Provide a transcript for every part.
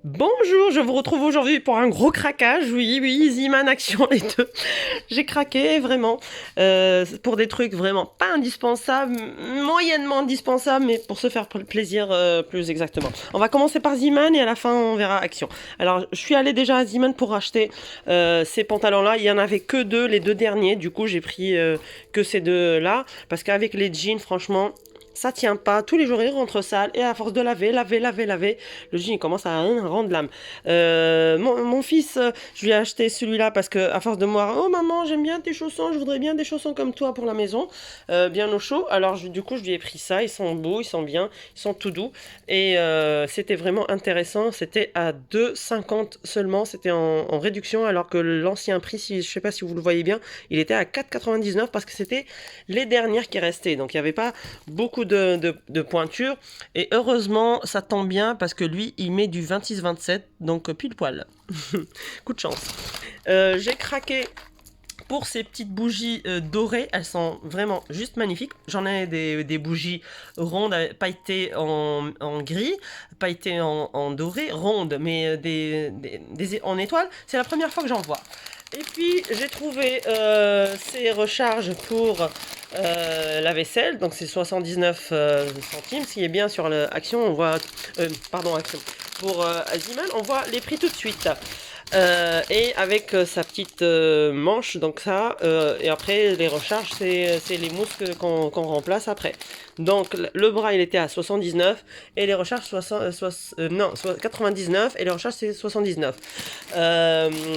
Bonjour, je vous retrouve aujourd'hui pour un gros craquage. Oui, oui, Ziman Action les deux. J'ai craqué vraiment pour des trucs vraiment pas indispensables, moyennement indispensables, mais pour se faire plaisir plus exactement. On va commencer par Ziman et à la fin on verra Action. Alors je suis allée déjà à Ziman pour acheter ces pantalons-là. Il y en avait que deux, les deux derniers. Du coup j'ai pris que ces deux-là parce qu'avec les jeans, franchement. Ça tient pas, tous les jours il rentre sale et à force de laver, le jean il commence à rendre l'âme. Mon fils, je lui ai acheté celui-là parce que à force de moi, oh maman j'aime bien tes chaussons, je voudrais bien des chaussons comme toi pour la maison, bien au chaud. Alors du coup je lui ai pris ça, ils sont beaux, ils sont bien, ils sont tout doux et c'était vraiment intéressant. C'était à 2,50 seulement, c'était en réduction alors que l'ancien prix, si, je sais pas si vous le voyez bien, il était à 4,99 parce que c'était les dernières qui restaient. Donc il n'y avait pas beaucoup de pointure. Et heureusement, ça tombe bien parce que lui, il met du 26-27, donc pile poil. Coup de chance. J'ai craqué pour ces petites bougies dorées, elles sont vraiment juste magnifiques. J'en ai des bougies rondes, pailletées en gris, pailletées en doré, rondes, mais en étoile. C'est la première fois que j'en vois. Et puis j'ai trouvé ces recharges pour la vaisselle, donc c'est 79 centimes. Ce qui est bien sur l'Action, on voit, pardon, Action. Pour Aziman, on voit les prix tout de suite. Et avec sa petite manche, donc ça, et après les recharges, c'est les mousses qu'on remplace après. Donc le bras il était à 79 et les recharges 99 et les recharges c'est 79.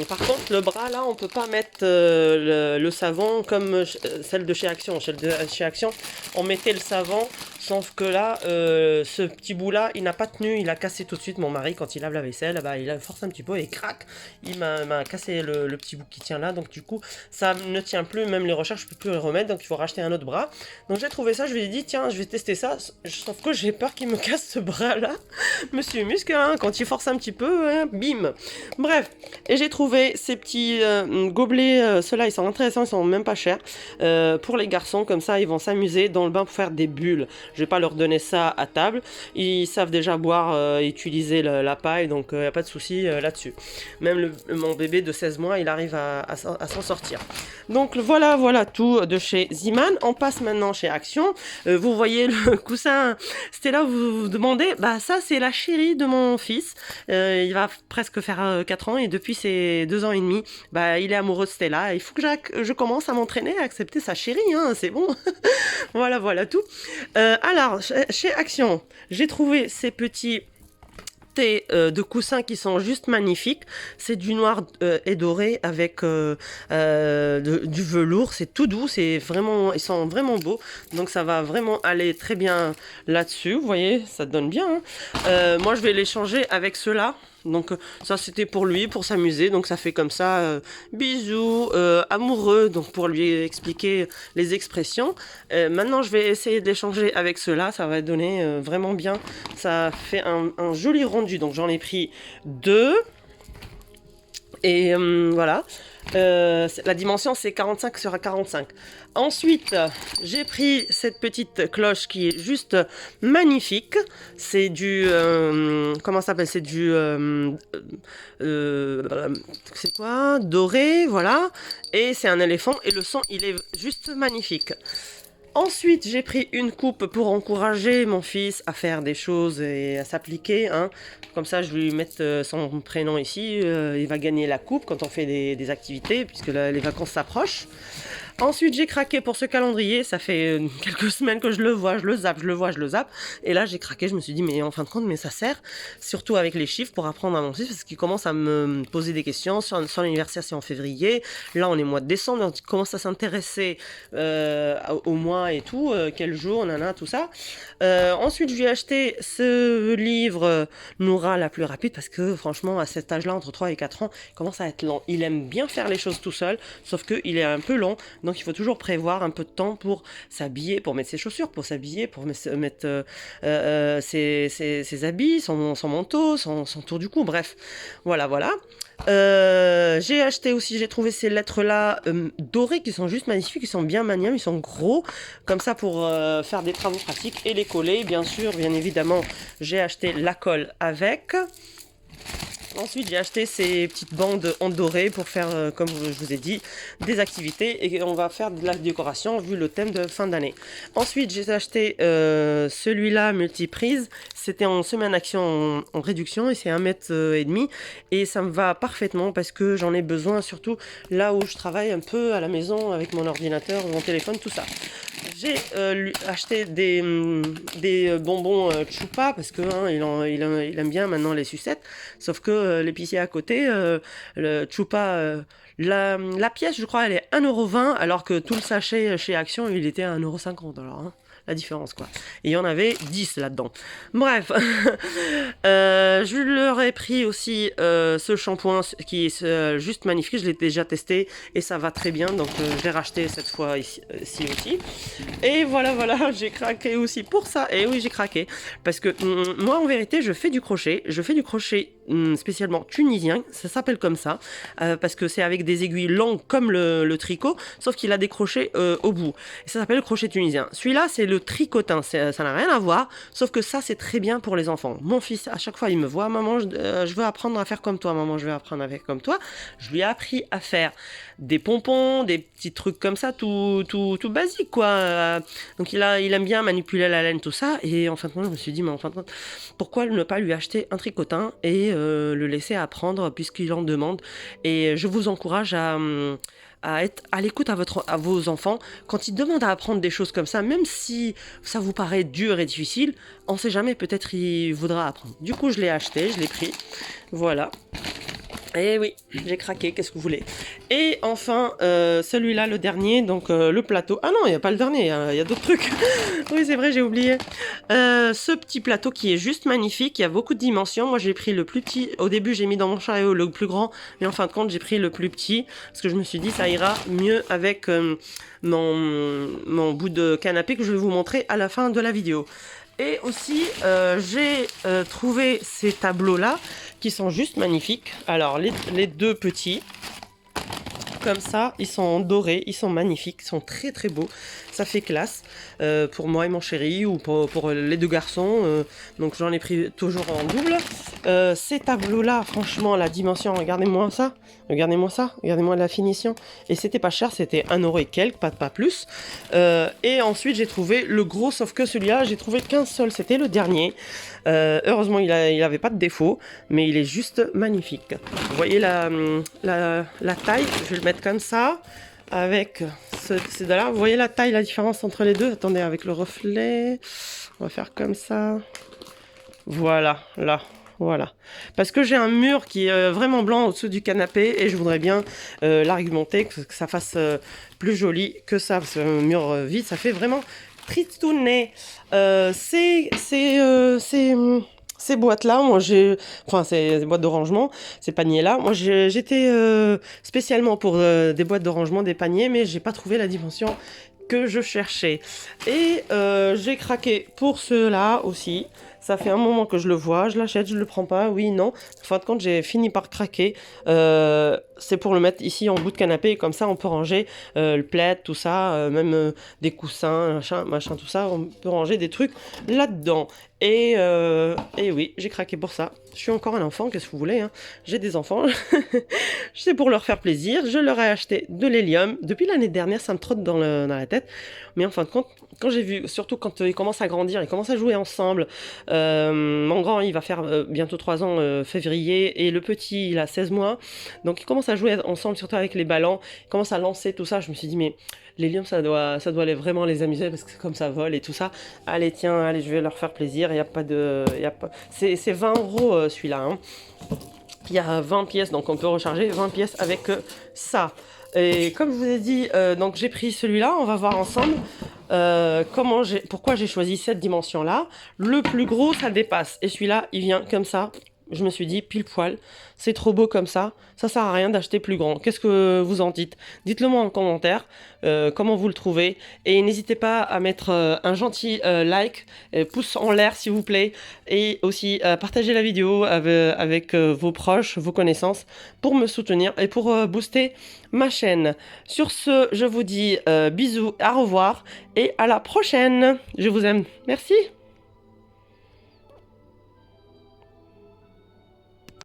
Par contre le bras là on peut pas mettre le savon comme celle de chez Action. Celle de chez Action on mettait le savon. Sauf que là, ce petit bout là, il n'a pas tenu, il a cassé tout de suite. Mon mari, quand il lave la vaisselle, bah, il a forcé un petit peu et crac, il m'a cassé le petit bout qui tient là. Donc du coup, ça ne tient plus, même les recherches, je peux plus le remettre. Donc il faut racheter un autre bras. Donc j'ai trouvé ça, je lui ai dit, tiens, je vais tester ça. Sauf que j'ai peur qu'il me casse ce bras là. Monsieur Muscle, hein, quand il force un petit peu, hein, bim. Bref, et j'ai trouvé ces petits gobelets, ceux-là, ils sont intéressants, ils sont même pas chers. Pour les garçons, comme ça, ils vont s'amuser dans le bain pour faire des bulles. Je vais pas leur donner ça à table. Ils savent déjà boire, utiliser la paille, donc il n'y a pas de souci là-dessus. Même mon bébé de 16 mois, il arrive à s'en sortir. Donc voilà tout de chez Ziman. On passe maintenant chez Action. Vous voyez le coussin, c'était là où vous vous demandez. Bah ça, c'est la chérie de mon fils. Il va presque faire 4 ans et depuis ses 2 ans et demi, bah, il est amoureux de Stella. Il faut que je commence à m'entraîner à accepter sa chérie, hein, c'est bon. Voilà tout. Alors, chez Action, j'ai trouvé ces petits thés de coussins qui sont juste magnifiques. C'est du noir et doré avec du velours. C'est tout doux, c'est vraiment, ils sont vraiment beaux. Donc ça va vraiment aller très bien là-dessus. Vous voyez, ça donne bien. Hein. Moi, je vais les changer avec ceux-là. Donc ça c'était pour lui, pour s'amuser, donc ça fait comme ça, bisous, amoureux, donc pour lui expliquer les expressions. Maintenant je vais essayer de les changer avec ceux-là, ça va donner vraiment bien, ça fait un joli rendu, donc j'en ai pris deux, et voilà. La dimension c'est 45 sur 45. Ensuite, j'ai pris cette petite cloche qui est juste magnifique. C'est du comment ça s'appelle? C'est du c'est quoi? Doré, voilà. Et c'est un éléphant et le son il est juste magnifique. Ensuite, j'ai pris une coupe pour encourager mon fils à faire des choses et à s'appliquer. Hein. Comme ça, je vais lui mettre son prénom ici. Il va gagner la coupe quand on fait des activités, puisque les vacances s'approchent. Ensuite, j'ai craqué pour ce calendrier. Ça fait quelques semaines que je le vois, je le zappe, je le vois, je le zappe. Et là, j'ai craqué. Je me suis dit, mais en fin de compte, mais ça sert. Surtout avec les chiffres pour apprendre à mon fils, parce qu'il commence à me poser des questions. Son anniversaire, c'est en février. Là, on est mois de décembre. Donc, il commence à s'intéresser au mois et tout. Quel jour, nana, tout ça. Ensuite, je lui ai acheté ce livre Noura la plus rapide, parce que franchement, à cet âge-là, entre 3 et 4 ans, il commence à être lent. Il aime bien faire les choses tout seul, sauf qu'il est un peu long. Donc il faut toujours prévoir un peu de temps pour s'habiller, pour mettre ses chaussures, pour s'habiller, pour mettre ses habits, son manteau, son tour du cou, bref. Voilà. J'ai acheté aussi, j'ai trouvé ces lettres-là dorées qui sont juste magnifiques, ils sont bien maniables, ils sont gros, comme ça pour faire des travaux pratiques et les coller. Bien sûr, bien évidemment, j'ai acheté la colle avec. Ensuite, j'ai acheté ces petites bandes en doré pour faire, comme je vous ai dit, des activités et on va faire de la décoration vu le thème de fin d'année. Ensuite, j'ai acheté celui-là multiprise. C'était en semaine action en réduction et c'est 1,5 m et ça me va parfaitement parce que j'en ai besoin surtout là où je travaille un peu à la maison avec mon ordinateur, mon téléphone, tout ça. J'ai acheté des bonbons Chupa parce que il aime bien maintenant les sucettes. Sauf que l'épicier à côté, le Chupa, la pièce, je crois, elle est 1,20 € alors que tout le sachet chez Action, il était à 1,50 €. Alors, hein, la différence, quoi. Et il y en avait 10 là-dedans. Bref, je leur ai pris aussi ce shampoing qui est juste magnifique. Je l'ai déjà testé et ça va très bien. Donc, je l'ai racheté cette fois ici aussi. Et voilà, j'ai craqué aussi pour ça. Et oui, j'ai craqué. Parce que moi, en vérité, je fais du crochet. Je fais du crochet spécialement tunisien. Ça s'appelle comme ça. Parce que c'est avec des aiguilles longues comme le tricot. Sauf qu'il a des crochets au bout. Et ça s'appelle le crochet tunisien. Celui-là, c'est le tricotin. Ça n'a rien à voir. Sauf que ça, c'est très bien pour les enfants. Mon fils, à chaque fois, il me voit. Maman, je veux apprendre à faire comme toi. Maman, je veux apprendre à faire comme toi. Je lui ai appris à faire des pompons, des petits trucs comme ça, tout basique, quoi. Donc il aime bien manipuler la laine, tout ça. Et en fin de compte, je me suis dit, mais en fin de compte, pourquoi ne pas lui acheter un tricotin et le laisser apprendre puisqu'il en demande. Et je vous encourage à être à l'écoute à vos enfants quand ils demandent à apprendre des choses comme ça, même si ça vous paraît dur et difficile, on sait jamais, peut-être il voudra apprendre. Du coup, je l'ai acheté, je l'ai pris, voilà. Et oui, j'ai craqué, qu'est-ce que vous voulez. Et enfin, celui-là, le dernier, donc le plateau. Ah non, il n'y a pas le dernier, il y a d'autres trucs. Oui, c'est vrai, j'ai oublié. Ce petit plateau qui est juste magnifique, il y a beaucoup de dimensions. Moi, j'ai pris le plus petit. Au début, j'ai mis dans mon chariot le plus grand, mais en fin de compte, j'ai pris le plus petit, parce que je me suis dit, ça ira mieux avec mon bout de canapé que je vais vous montrer à la fin de la vidéo. Et aussi, j'ai trouvé ces tableaux-là qui sont juste magnifiques. Alors, les deux petits, comme ça, ils sont dorés, ils sont magnifiques, ils sont très très beaux. Ça fait classe pour moi et mon chéri ou pour les deux garçons. Donc, j'en ai pris toujours en double. Ces tableaux-là, franchement, la dimension, regardez-moi ça. Regardez-moi la finition. Et c'était pas cher, c'était 1 € et quelques, pas plus. Et ensuite, j'ai trouvé le gros, sauf que celui-là, j'ai trouvé qu'un seul, c'était le dernier. Heureusement, il avait pas de défaut, mais il est juste magnifique. Vous voyez la taille, je vais le mettre comme ça, avec ces deux-là. Vous voyez la taille, la différence entre les deux? Attendez, avec le reflet, on va faire comme ça. Voilà, là. Voilà, parce que j'ai un mur qui est vraiment blanc au-dessus du canapé et je voudrais bien l'argumenter, que ça fasse plus joli que ça, parce qu'un mur vide, ça fait vraiment tristounet. Ces boîtes-là, moi enfin ces boîtes de rangement, ces paniers-là, moi j'étais spécialement pour des boîtes de rangement, des paniers, mais j'ai pas trouvé la dimension que je cherchais. Et j'ai craqué pour ceux-là aussi. Ça fait un moment que je le vois, je l'achète, je le prends pas, oui, non. En fin de compte, j'ai fini par craquer. C'est pour le mettre ici en bout de canapé, et comme ça on peut ranger le plaid, tout ça, même des coussins, machin, tout ça, on peut ranger des trucs là-dedans. Et oui, j'ai craqué pour ça. Je suis encore un enfant, qu'est-ce que vous voulez, hein? J'ai des enfants, c'est pour leur faire plaisir. Je leur ai acheté de l'hélium. Depuis l'année dernière, ça me trotte dans la tête. Mais en fin de compte, quand j'ai vu, surtout quand ils commencent à grandir, ils commencent à jouer ensemble. Mon grand, il va faire bientôt 3 ans, février, et le petit, il a 16 mois. Donc ils commencent à jouer ensemble, surtout avec les ballons. Ils commencent à lancer tout ça. Je me suis dit, mais l'hélium, ça doit vraiment les amuser parce que c'est comme ça vole et tout ça. Allez, tiens, allez, je vais leur faire plaisir. Il y a pas de, c'est 20 € celui-là. Hein. Il y a 20 pièces, donc on peut recharger 20 pièces avec ça. Et comme je vous ai dit, donc j'ai pris celui-là. On va voir ensemble pourquoi j'ai choisi cette dimension-là. Le plus gros, ça dépasse. Et celui-là, il vient comme ça. Je me suis dit, pile poil, c'est trop beau comme ça sert à rien d'acheter plus grand. Qu'est-ce que vous en dites? Dites-le moi en commentaire, comment vous le trouvez. Et n'hésitez pas à mettre un gentil like, pouce en l'air s'il vous plaît. Et aussi partager la vidéo avec vos proches, vos connaissances, pour me soutenir et pour booster ma chaîne. Sur ce, je vous dis bisous, au revoir et à la prochaine. Je vous aime. Merci.